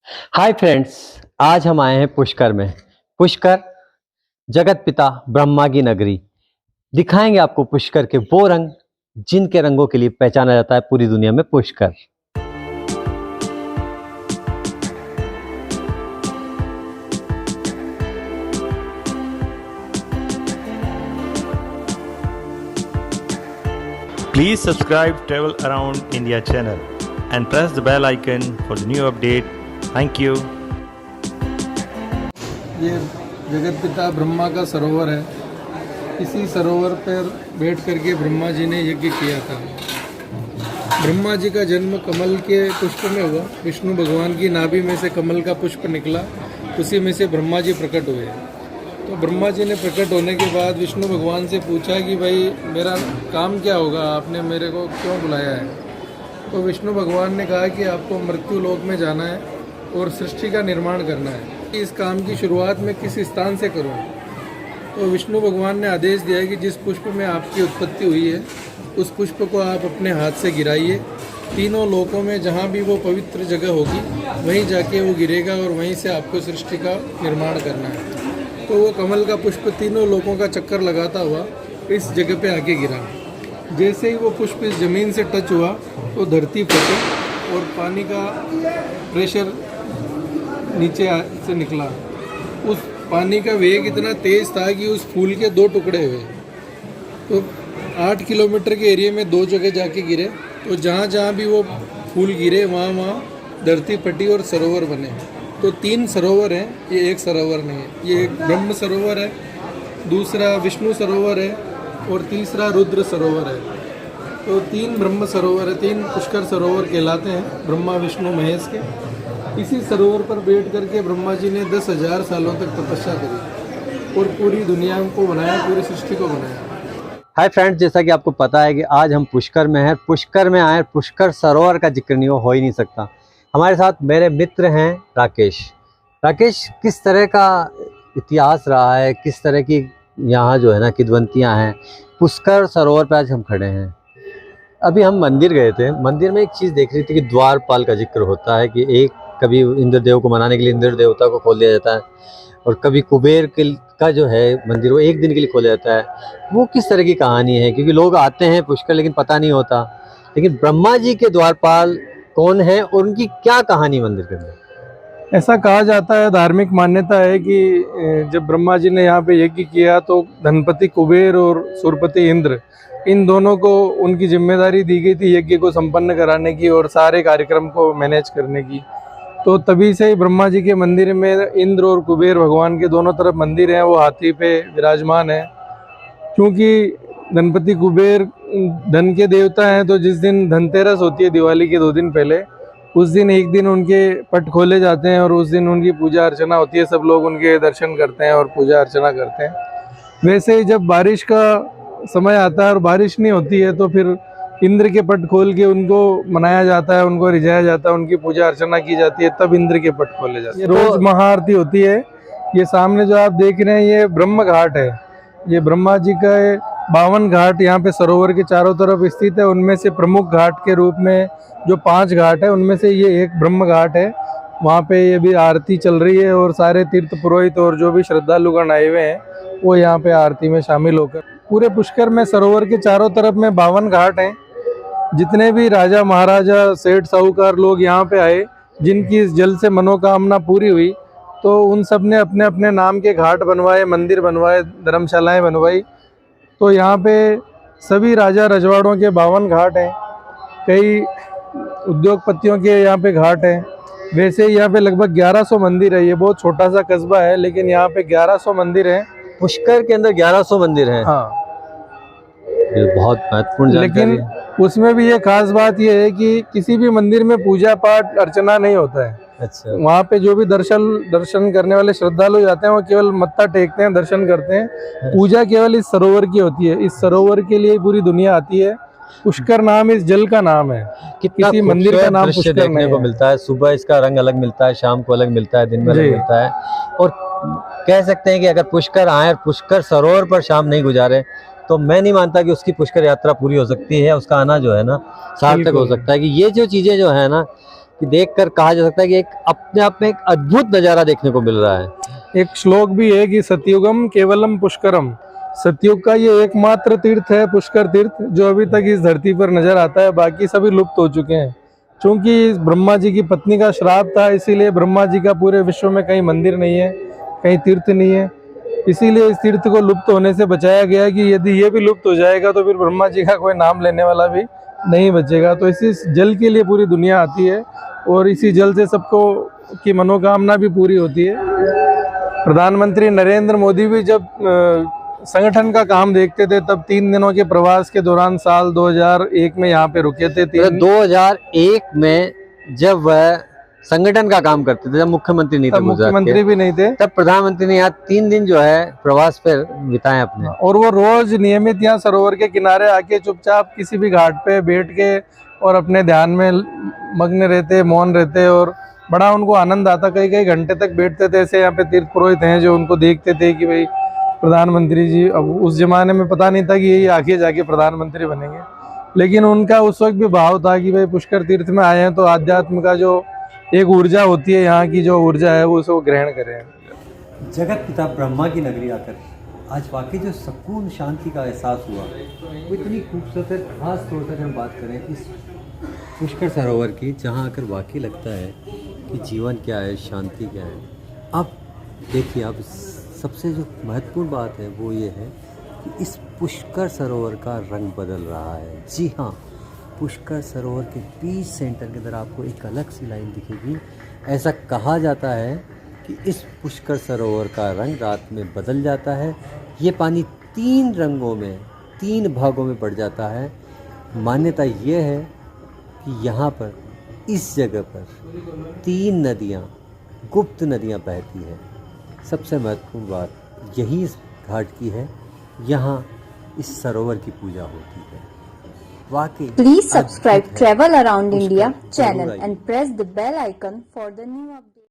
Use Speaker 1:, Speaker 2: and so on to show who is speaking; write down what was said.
Speaker 1: Hi friends, आज हम आए हैं पुष्कर में। पुष्कर जगत पिता ब्रह्मा की नगरी। दिखाएंगे आपको पुष्कर के वो रंग जिनके रंगों के लिए पहचाना जाता है पूरी दुनिया में Pushkar.
Speaker 2: Please subscribe Travel Around India channel and press the bell icon for the new update. Thank you.
Speaker 3: ये जगत पिता ब्रह्मा का सरोवर है। इसी सरोवर पर बैठ करके ब्रह्मा जी ने यज्ञ किया था। ब्रह्मा जी का जन्म कमल के पुष्प में हुआ। विष्णु भगवान की नाभि में से कमल का पुष्प निकला, उसी में से ब्रह्मा जी प्रकट हुए। तो ब्रह्मा जी ने प्रकट होने के बाद विष्णु भगवान से पूछा कि भाई मेरा काम क्या होगा, आपने मेरे को क्यों बुलाया है। तो विष्णु भगवान ने कहा कि आपको मृत्यु लोक में जाना है और सृष्टि का निर्माण करना है। इस काम की शुरुआत मैं किस स्थान से करूं? तो विष्णु भगवान ने आदेश दिया कि जिस पुष्प में आपकी उत्पत्ति हुई है उस पुष्प को आप अपने हाथ से गिराइए। तीनों लोकों में जहाँ भी वो पवित्र जगह होगी वहीं जाके वो गिरेगा और वहीं से आपको सृष्टि का निर्माण करना है। तो वो कमल का पुष्प तीनों लोकों का चक्कर लगाता हुआ इस जगह पे आके गिरा। जैसे ही वो पुष्प इस ज़मीन से टच हुआ तो धरती फटी और पानी का प्रेशर नीचे से निकला। उस पानी का वेग इतना तेज़ था कि उस फूल के दो टुकड़े हुए। तो 8 किलोमीटर के एरिया में 2 जगह जाके गिरे। तो जहाँ जहाँ भी वो फूल गिरे वहाँ वहाँ धरती फटी और सरोवर बने। तो 3 सरोवर हैं, ये एक सरोवर नहीं है। ये एक ब्रह्म सरोवर है, दूसरा विष्णु सरोवर है और तीसरा रुद्र सरोवर है। तो 3 ब्रह्म सरोवर है, 3 पुष्कर सरोवर कहलाते हैं ब्रह्मा विष्णु महेश के। इसी सरोवर पर बैठ करके ब्रह्मा जी ने 10,000 सालों तक तपस्या करी और पूरी दुनिया को बनाया, पूरी सृष्टि को बनाया।
Speaker 1: हाय फ्रेंड्स, जैसा कि आपको पता है कि आज हम पुष्कर में हैं। पुष्कर में आए, पुष्कर सरोवर का जिक्र नहीं हो ही नहीं सकता। हमारे साथ मेरे मित्र हैं राकेश। राकेश, किस तरह का इतिहास रहा है, किस तरह की यहाँ जो है ना किद्वंतियाँ हैं। पुष्कर सरोवर पर आज हम खड़े हैं। अभी हम मंदिर गए थे, मंदिर में एक चीज़ देख रही थी कि द्वारपाल का जिक्र होता है कि एक कभी इंद्रदेव को मनाने के लिए इंद्र देवता को खोल दिया जाता है और कभी कुबेर का जो है मंदिर वो एक दिन के लिए खोला जाता है। वो किस तरह की कहानी है, क्योंकि लोग आते हैं पुष्कर लेकिन पता नहीं होता। लेकिन ब्रह्मा जी के द्वारपाल कौन है और उनकी क्या कहानी मंदिर के अंदर?
Speaker 3: ऐसा कहा जाता है, धार्मिक मान्यता है कि जब ब्रह्मा जी ने यहाँ पे यज्ञ किया तो धनपति कुबेर और सुरपति इंद्र, इन दोनों को उनकी जिम्मेदारी दी गई थी यज्ञ को संपन्न कराने की और सारे कार्यक्रम को मैनेज करने की। तो तभी से ही ब्रह्मा जी के मंदिर में इंद्र और कुबेर भगवान के दोनों तरफ मंदिर हैं, वो हाथी पे विराजमान है। क्योंकि धनपति कुबेर धन के देवता हैं, तो जिस दिन धनतेरस होती है दिवाली के 2 दिन पहले, उस दिन एक दिन उनके पट खोले जाते हैं और उस दिन उनकी पूजा अर्चना होती है। सब लोग उनके दर्शन करते हैं और पूजा अर्चना करते हैं। वैसे ही जब बारिश का समय आता है और बारिश नहीं होती है तो फिर इंद्र के पट खोल के उनको मनाया जाता है, उनको रिझाया जाता है, उनकी पूजा अर्चना की जाती है, तब इंद्र के पट खोले जाते हैं। रोज महाआरती होती है। ये सामने जो आप देख रहे हैं ये ब्रह्म घाट है। ये ब्रह्मा जी का 52 घाट यहाँ पे सरोवर के चारों तरफ स्थित है। उनमें से प्रमुख घाट के रूप में जो 5 घाट है उनमें से ये एक ब्रह्म घाट है। वहाँ पे ये भी आरती चल रही है और सारे तीर्थ पुरोहित और जो भी श्रद्धालुगण आए हुए हैं वो यहाँ पे आरती में शामिल होकर। पूरे पुष्कर में सरोवर के चारों तरफ में 52 घाट हैं। जितने भी राजा महाराजा सेठ साहूकार लोग यहाँ पे आए, जिनकी इस जल से मनोकामना पूरी हुई, तो उन सब ने अपने अपने नाम के घाट बनवाए, मंदिर बनवाए, धर्मशालाएँ बनवाई। तो यहाँ पे सभी राजा रजवाड़ों के 52 घाट हैं। कई उद्योगपतियों के यहाँ पे घाट हैं। वैसे यहाँ पे लगभग 1100 मंदिर है। ये बहुत छोटा सा कस्बा है लेकिन यहाँ पे 1100 मंदिर हैं।
Speaker 1: पुष्कर के अंदर 1100 मंदिर हैं।
Speaker 3: हाँ,
Speaker 1: ये बहुत महत्वपूर्ण जानकारी
Speaker 3: लेकिन
Speaker 1: है।
Speaker 3: उसमें भी ये खास बात ये है कि किसी भी मंदिर में पूजा पाठ अर्चना नहीं होता है।
Speaker 1: अच्छा,
Speaker 3: वहाँ पे जो भी दर्शन करने वाले श्रद्धालु जाते हैं वो केवल मत्था टेकते हैं, दर्शन करते हैं। पूजा केवल इस सरोवर की होती है। इस सरोवर के लिए पूरी दुनिया आती है। पुष्कर नाम इस जल का नाम है।
Speaker 1: कितना
Speaker 3: किसी मंदिर का नाम
Speaker 1: दृश्य
Speaker 3: पुष्कर
Speaker 1: देखने
Speaker 3: नहीं
Speaker 1: को
Speaker 3: है।
Speaker 1: मिलता है। सुबह इसका रंग अलग मिलता है, शाम को अलग मिलता है, दिन में अलग
Speaker 3: जी।
Speaker 1: मिलता है। और कह सकते हैं कि अगर पुष्कर आए और पुष्कर सरोवर पर शाम नहीं गुजारे तो मैं नहीं मानता कि उसकी पुष्कर यात्रा पूरी हो सकती है। उसका आना जो है ना सार्थक हो
Speaker 3: बिल्कुल।
Speaker 1: सकता है। कि ये जो चीज़ें जो है ना कि देखकर कहा जा सकता है कि एक अपने आप में एक अद्भुत नज़ारा देखने को मिल रहा है।
Speaker 3: एक श्लोक भी है कि सतयुगम केवलम पुष्करम, सतयुग का ये एकमात्र तीर्थ है पुष्कर तीर्थ जो अभी तक इस धरती पर नजर आता है, बाकी सभी लुप्त हो चुके हैं। क्योंकि ब्रह्मा जी की पत्नी का श्राप था, इसीलिए ब्रह्मा जी का पूरे विश्व में कहीं मंदिर नहीं है, कहीं तीर्थ नहीं है। इसीलिए इस तीर्थ को लुप्त होने से बचाया गया कि यदि ये भी लुप्त हो जाएगा तो फिर ब्रह्मा जी का कोई नाम लेने वाला भी नहीं बचेगा। तो इसी जल के लिए पूरी दुनिया आती है और इसी जल से सबको की मनोकामना भी पूरी होती है। प्रधानमंत्री नरेंद्र मोदी भी जब संगठन का काम देखते थे तब 3 दिनों के प्रवास के दौरान साल 2001 में यहाँ पे रुके थे।
Speaker 1: 2001 में जब वह संगठन का काम करते थे, जब मुख्यमंत्री नहीं थे,
Speaker 3: मुख्यमंत्री भी नहीं थे,
Speaker 1: तब प्रधानमंत्री ने यहाँ 3 दिन जो है प्रवास पर बिताए अपने।
Speaker 3: और वो रोज नियमित यहाँ सरोवर के किनारे आके चुपचाप किसी भी घाट पे बैठ के और अपने ध्यान में मग्न रहते, मौन रहते और बड़ा उनको आनंद आता। कई कई घंटे तक बैठते थे। ऐसे यहाँ पे तीर्थ पुरोहित हैं जो उनको देखते थे कि भाई प्रधानमंत्री जी, अब उस जमाने में पता नहीं था कि यही आगे जाके प्रधानमंत्री बनेंगे, लेकिन उनका उस वक्त भी भाव था कि भाई पुष्कर तीर्थ में आए हैं तो आध्यात्म का जो एक ऊर्जा होती है, यहाँ की जो ऊर्जा है वो उसको ग्रहण करें।
Speaker 1: जगत पिता ब्रह्मा की नगरी आकर आज वाकई जो सुकून शांति का एहसास हुआ वो इतनी खूबसूरत है। खास तौर पर हम बात करें इस पुष्कर सरोवर की, जहाँ आकर वाकई लगता है कि जीवन क्या है, शांति क्या है। अब देखिए, अब सबसे जो महत्वपूर्ण बात है वो ये है कि इस पुष्कर सरोवर का रंग बदल रहा है। जी हाँ, पुष्कर सरोवर के बीच सेंटर के अंदर आपको एक अलग सी लाइन दिखेगी। ऐसा कहा जाता है कि इस पुष्कर सरोवर का रंग रात में बदल जाता है। ये पानी 3 रंगों में, 3 भागों में बढ़ जाता है। मान्यता ये है कि यहाँ पर, इस जगह पर 3 नदियाँ, गुप्त नदियाँ बहती हैं। सबसे महत्वपूर्ण बात यही इस घाट की है, यहाँ इस सरोवर की पूजा होती है। वाकई
Speaker 4: Please subscribe Travel Around India channel and press the bell icon for the new updates.